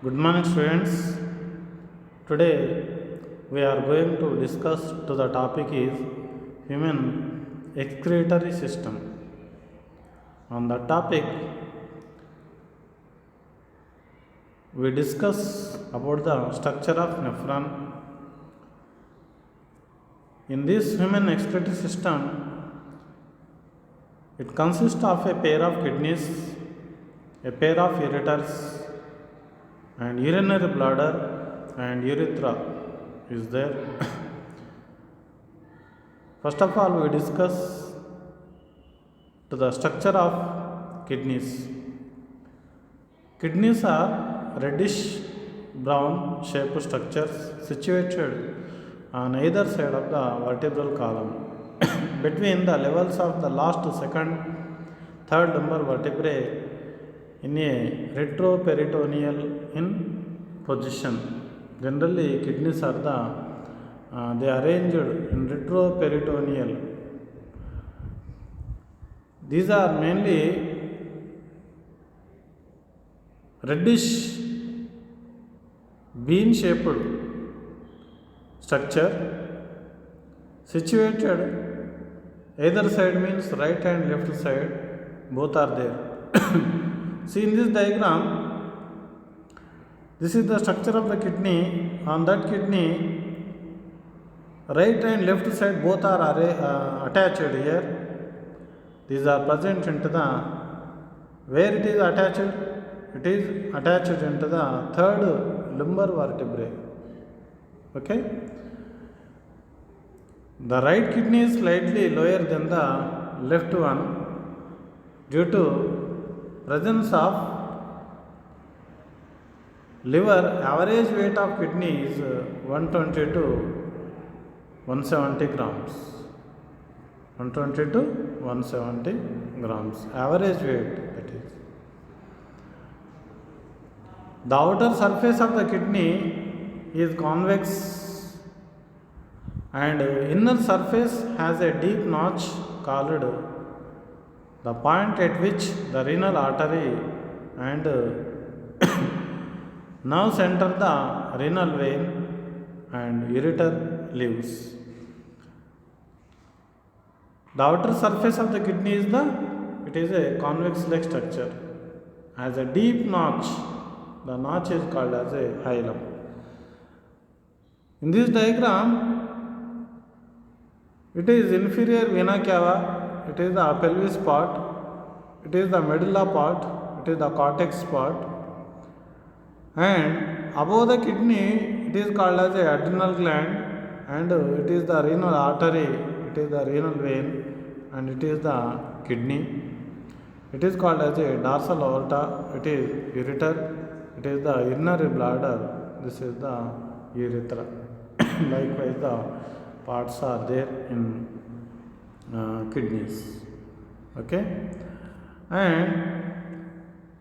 Good morning, students. Today we are going to discuss to the topic is human excretory system. On the topic, we discuss about the structure of nephron. In this human excretory system, it consists of a pair of kidneys, a pair of ureters, and urinary bladder and urethra is there. First of all, we discuss to the structure of kidneys. Kidneys are reddish brown shaped structures situated on either side of the vertebral column between the levels of the last, second, third lumbar vertebrae in a retroperitoneal in position. Generally, kidneys are they are arranged in retroperitoneal. These are mainly reddish bean shaped structure situated either side, means right and left side, both are there. See in this diagram, this is the structure of the kidney. On that kidney, right and left side both are attached here. These are present into the, where it is attached? It is attached into the third lumbar vertebrae. Okay. The right kidney is slightly lower than the left one due to presence of liver. Average weight of kidney is 120 to 170 grams. 120 to 170 grams. Average weight, that is. The outer surface of the kidney is convex and inner surface has a deep notch called the point at which the renal artery and nerves enter the renal vein and ureter lives. The outer surface of the kidney is it is a convex like structure, has a deep notch. The notch is called as a hilum. In this diagram, it is inferior vena cava, it is the pelvis part, it is the medulla part, it is the cortex part, and above the kidney it is called as a adrenal gland, and it is the renal artery, it is the renal vein, and it is the kidney. It is called as a dorsal aorta, it is ureter, it is the urinary bladder, this is the urethra. Likewise, the parts are there in kidneys. Okay, and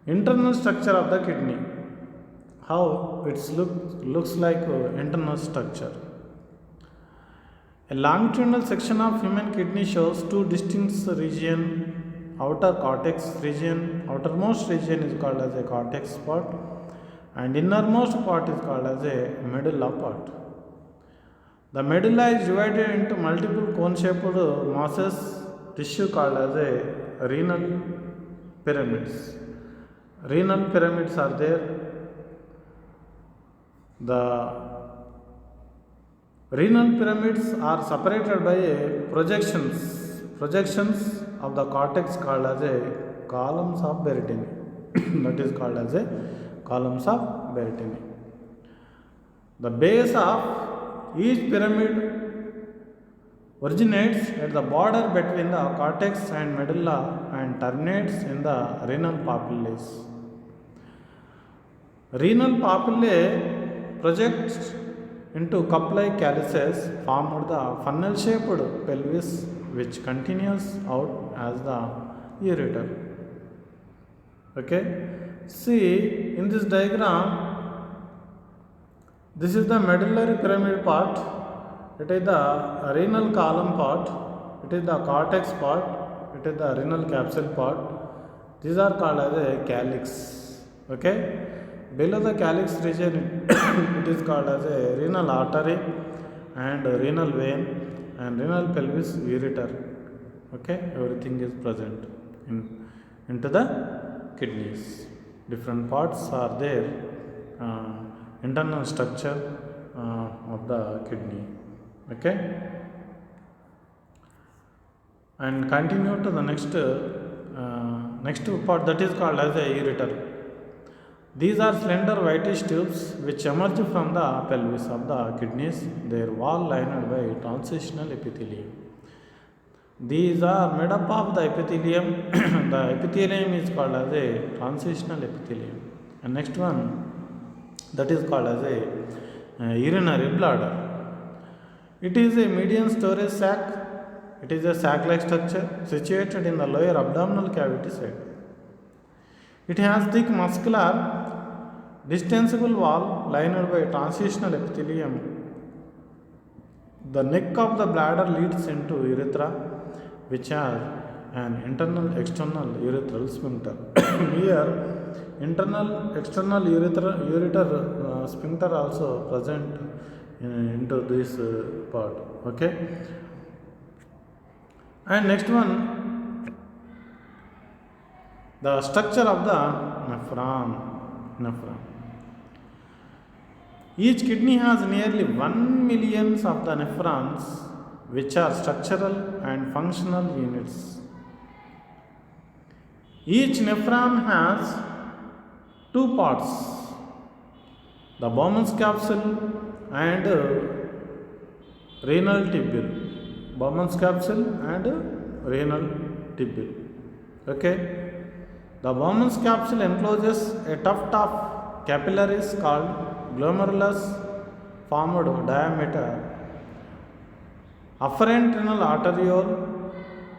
internal structure of the kidney, how it looks like internal structure. A longitudinal section of human kidney shows two distinct regions. Outer cortex region, outermost region is called as a cortex part, and innermost part is called as a medulla part. The medulla is divided into multiple cone-shaped masses tissue called as a renal pyramids. Renal pyramids are there. The renal pyramids are separated by projections of the cortex called as a columns of Bertini. That is called as a columns of Bertini. The base of each pyramid originates at the border between the cortex and medulla and terminates in the renal papillae. Renal papillae projects into cup-like calyces formed the funnel-shaped pelvis which continues out as the ureter. Okay, see in this diagram, this is the medullary pyramid part, it is the renal column part, it is the cortex part, it is the renal capsule part. These are called as a calyx. Okay, Below the calyx region, it is called as a renal artery and renal vein and renal pelvis ureter. Okay, everything is present into the kidneys. Different parts are there, internal structure of the kidney. Okay, and continue to the next part, that is called as a ureter. These are slender whitish tubes which emerge from the pelvis of the kidneys. Their wall lined by transitional epithelium. These are made up of the epithelium. The epithelium is called as a transitional epithelium. And next one, that is called as a urinary bladder. It is a median storage sac. It is a sac-like structure situated in the lower abdominal cavity side. It has thick muscular distensible wall lined by transitional epithelium. The neck of the bladder leads into urethra, which has an internal external urethral sphincter. Here, internal external ureter sphincter also present into this part. Okay. And next one, the structure of the nephron. Each kidney has nearly 1 million of the nephrons, which are structural and functional units. Each nephron has two parts, the Bowman's capsule and renal tubule. Bowman's capsule and renal tubule. Okay. The Bowman's capsule encloses a tuft of capillaries called glomerulus formed diameter, afferent renal arteriole,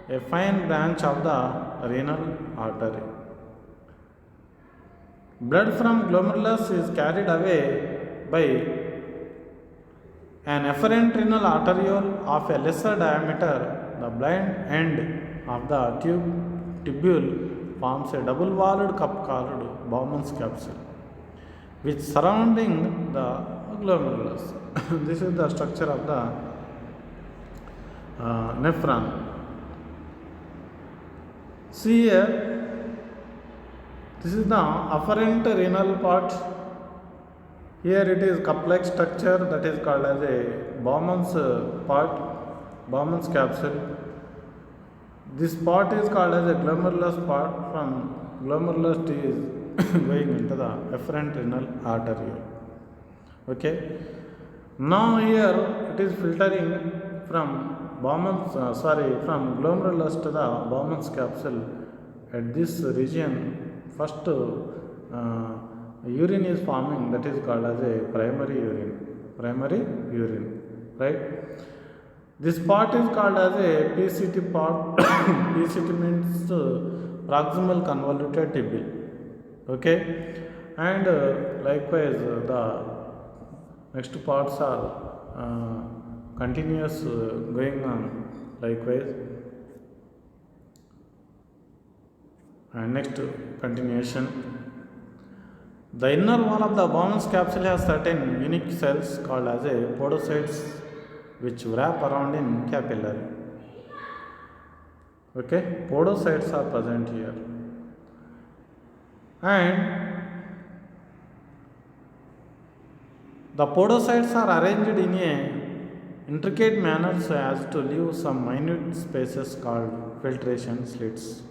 a fine branch of the renal artery. Blood from glomerulus is carried away by an afferent renal arteriole of a lesser diameter. The blind end of the tubule forms a double-walled cup called Bowman's capsule, which surrounding the glomerulus. This is the structure of the nephron. See here, this is the afferent renal part. Here it is cup-like structure, that is called as a Bowman's part, Bowman's capsule. This part is called as a glomerulus part. From glomerulus it is going into the afferent renal arteriole. Okay. Now here it is filtering from from glomerulus to the Bowman's capsule. At this region, first urine is forming, that is called as a primary urine, right? This part is called as a PCT part. PCT means proximal convoluted tubule. Okay, and likewise the next parts are continuous going on likewise. And next continuation. The inner wall of the Bowman's capsule has certain unique cells called as a podocytes, which wrap around in capillary. Okay, podocytes are present here. And the podocytes are arranged in a intricate manner so as to leave some minute spaces called filtration slits.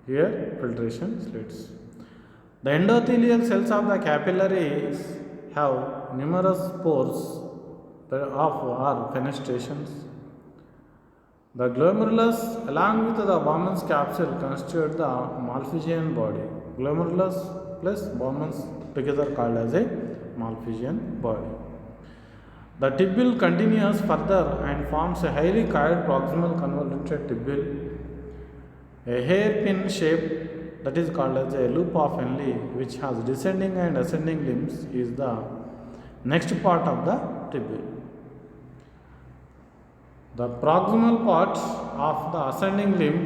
Here, filtration slits. The endothelial cells of the capillaries have numerous pores or fenestrations. The glomerulus, along with the Bowman's capsule, constitute the Malpighian body. Glomerulus plus Bowman's together called as a Malpighian body. The tubule continues further and forms a highly coiled proximal convoluted tubule, a hairpin shape, that is called as a loop of Henle, which has descending and ascending limbs, is the next part of the tubule. The proximal part of the ascending limb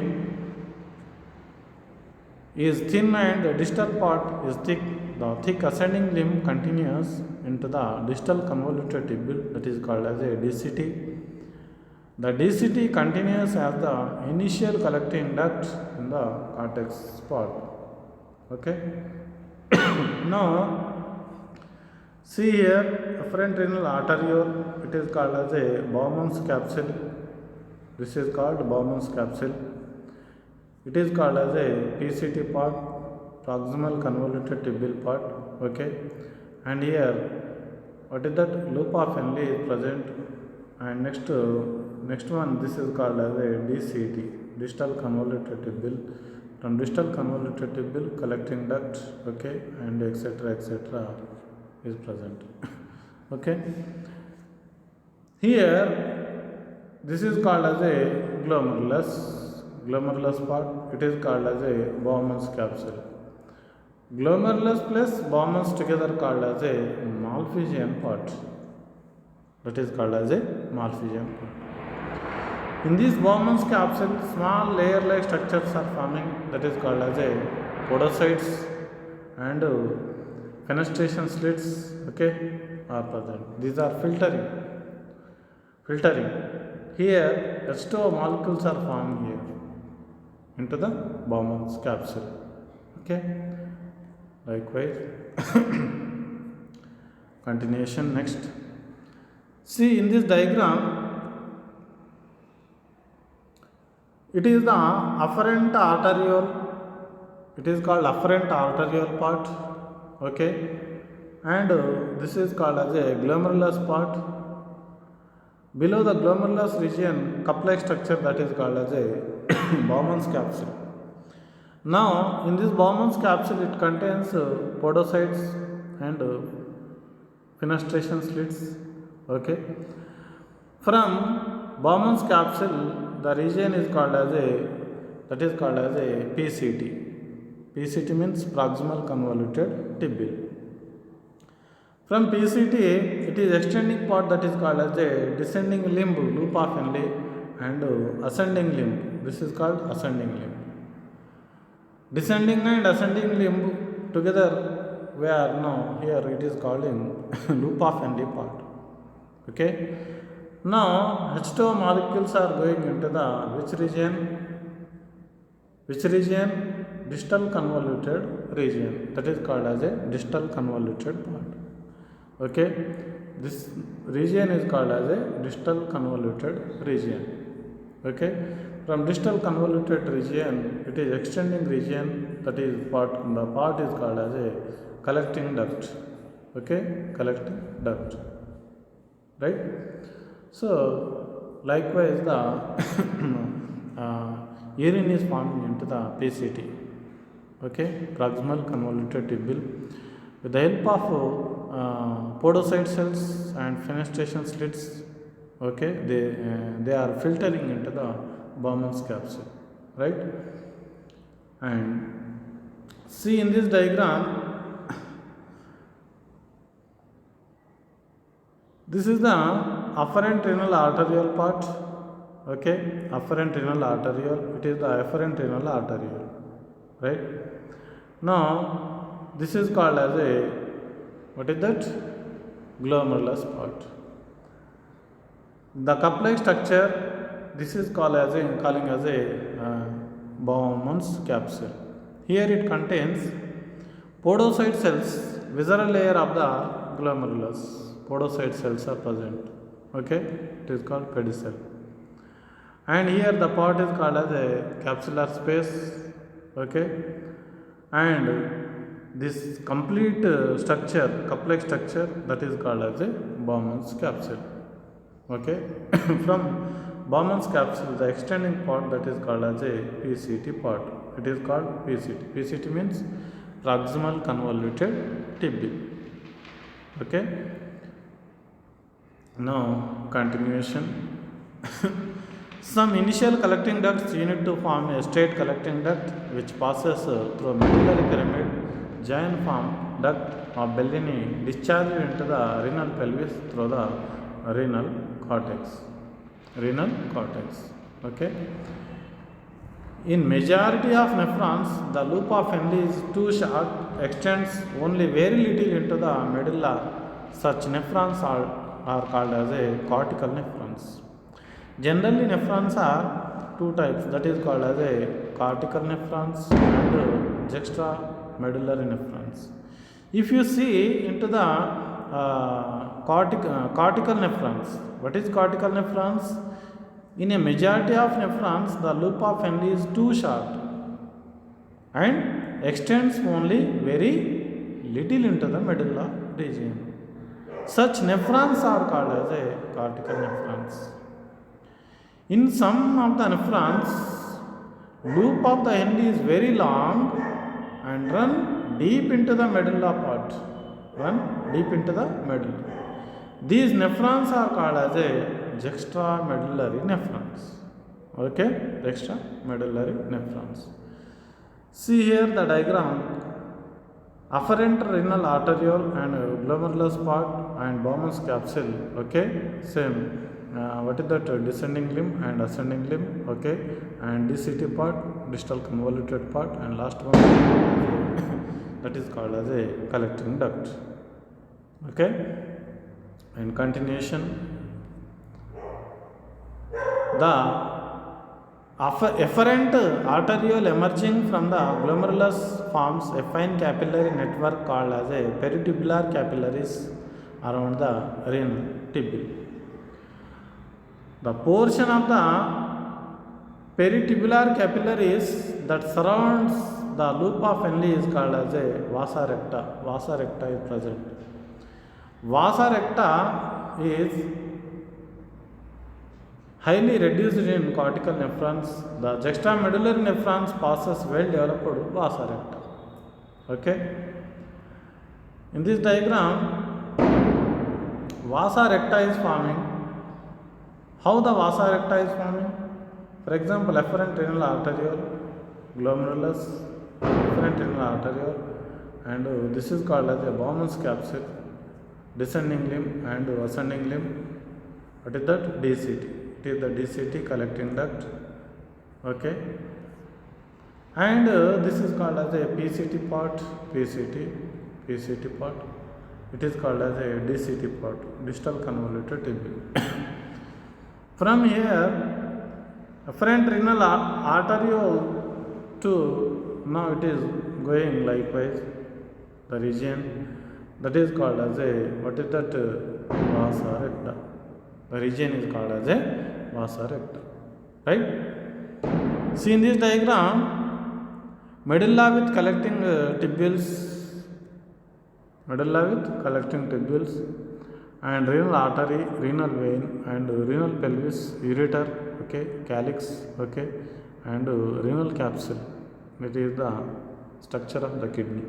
is thin and the distal part is thick. The thick ascending limb continues into the distal convoluted tubule, that is called as a DCT. The DCT continues as the initial collecting duct in the cortex part. Okay. Now see here, afferent renal arteriole, it is called as a Bowman's capsule. This is called Bowman's capsule. It is called as a PCT part, proximal convoluted tubule part. Okay, and here, what is that? Loop of Henle is present, and next one, this is called as a DCT, distal convoluted tubule. From distal convoluted tubule, collecting duct, okay, and etc. is present. Okay, here this is called as a glomerulus part. It is called as a Bowman's capsule. Glomerulus plus Bowman's together called as a Malpighian part. That is called as a Malpighian part. In this Bowman's capsule, small layer-like structures are forming, that is called as a podocytes, and fenestration slits, okay, are present. These are filtering. Here, H2O molecules are formed here into the Bowman's capsule. Okay, likewise. Continuation next. See in this diagram, it is the afferent arteriole. It is called afferent arteriole part. Okay, and this is called as a glomerulus part. Below the glomerulus region, cup-like structure, that is called as a Bowman's capsule. Now, in this Bowman's capsule, it contains podocytes and fenestration slits. Okay, from Bowman's capsule, the region is called as a PCT. PCT means proximal convoluted tubule. From PCT, it is extending part, that is called as a descending limb, loop of Henle, and ascending limb. This is called ascending limb. Descending and ascending limb together, where now here it is called in loop of Henle part. Okay. Now H2O molecules are going into the which region? Distal convoluted region. That is called as a distal convoluted part. Okay, this region is called as a distal convoluted region. Okay, from distal convoluted region, it is extending region, that is the part is called as a collecting duct. Okay, collecting duct, right? So likewise, the urine is formed into the PCT. Okay, proximal convoluted tubule. With the help of podocyte cells and fenestration slits, okay, they are filtering into the Bowman's capsule, right? And see in this diagram, this is the afferent renal arteriole part. Okay, afferent renal arteriole. It is the afferent renal arteriole, right? Now this is called as a, what is that? Glomerulus part. The cup-like structure, this is calling as a Bowman's capsule. Here it contains podocyte cells, visceral layer of the glomerulus. Podocyte cells are present. Okay, it is called pedicel. And here the part is called as a capsular space. Okay, and this complete structure, cup-like structure, that is called as a Bowman's capsule. Okay, from Bowman's capsule, the extending part, that is called as a PCT part. It is called PCT. PCT means proximal convoluted tubule. Okay. Now continuation. Some initial collecting ducts unit to form a straight collecting duct which passes through a medullary pyramid. Giant form duct of Bellini discharged into the renal pelvis through the renal cortex. Okay. In majority of nephrons, the loop of Henle is too short, extends only very little into the medulla. Such nephrons are called as a cortical nephrons. Generally, nephrons are two types, that is called as a cortical nephrons and juxtamedullary nephrons. If you see into the cortical nephrons, what is cortical nephrons? In a majority of nephrons, the loop of Henle is too short and extends only very little into the medulla region. Such nephrons are called as a cortical nephrons. In some of the nephrons, loop of the Henle is very long and run deep into the medulla part. Run deep into the medulla. These nephrons are called as a juxtamedullary nephrons. Okay, juxtamedullary nephrons. See here the diagram. Afferent renal arteriole and glomerulus part and Bowman's capsule. Okay, same. What is that? Descending limb and ascending limb. Okay, and DCT part, distal convoluted part, and last one that is called as a collecting duct. Okay, in continuation. The efferent arteriole emerging from the glomerulus forms a fine capillary network called as a peritubular capillaries around the renal tubule. The portion of the peritubular capillaries that surrounds the loop of Henle is called as a vasa recta. Vasa recta is present. Vasa recta is highly reduced in cortical nephrons. The juxtamedullary nephrons passes well developed vasa recta. Okay. In this diagram, vasa recta is forming. How the vasa recta is forming? For example, efferent renal arteriole, glomerulus, efferent renal arteriole, and this is called as a Bowman's capsule, descending limb and ascending limb. What is that? DCT. It is the DCT collecting duct. Okay, and this is called as a PCT part. PCT part. It is called as a DCT part, distal convoluted tubule. From here, afferent renal arteriole to now it is going likewise the region that is called as a what is that? Vasa recta. The region is called as a vasa recta, right? See in this diagram, medulla with collecting tubules, and renal artery, renal vein, and renal pelvis, ureter, okay, calyx, okay, and renal capsule. It is the structure of the kidney.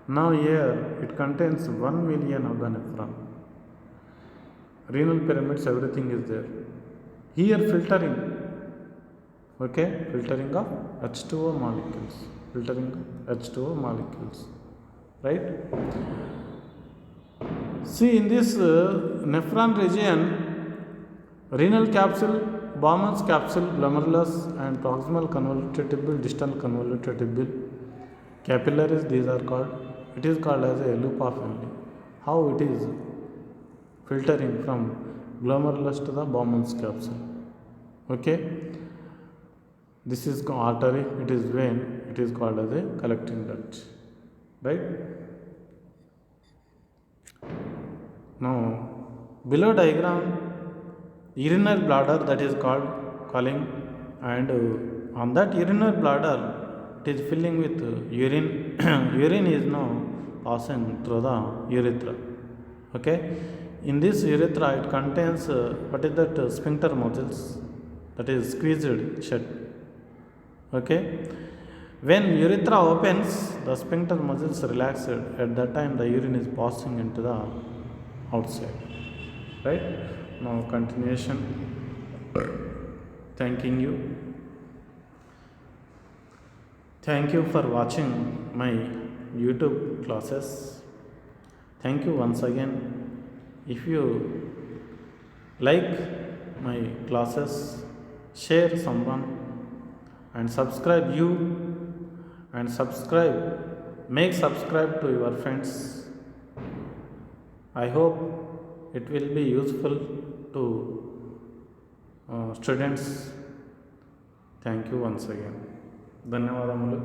Now here it contains 1 million of the nephron. Renal pyramids, everything is there. Here filtering, okay, filtering of H2O molecules, right? See in this nephron region, renal capsule, Bowman's capsule, glomerulus, and proximal convoluted tubule, distal convoluted tubule, capillaries, these are called. It is called as a loop of Henle. How it is filtering from glomerulus to the Bowman's capsule. Okay, this is artery, it is vein, it is called as a collecting duct, right? Now below diagram, urinary bladder, that is calling, and on that urinary bladder it is filling with urine. Urine is now passing through the urethra. Okay, in this urethra it contains what is that? Sphincter muscles, that is squeezed shut. Okay, when urethra opens, the sphincter muscles relaxed. At that time the urine is passing into the outside, right? Now continuation. Thanking you. Thank you for watching my YouTube classes. Thank you once again. If you like my classes, share someone and subscribe you and subscribe to your friends. I hope it will be useful to students. Thank you once again. ధన్యవాదములు.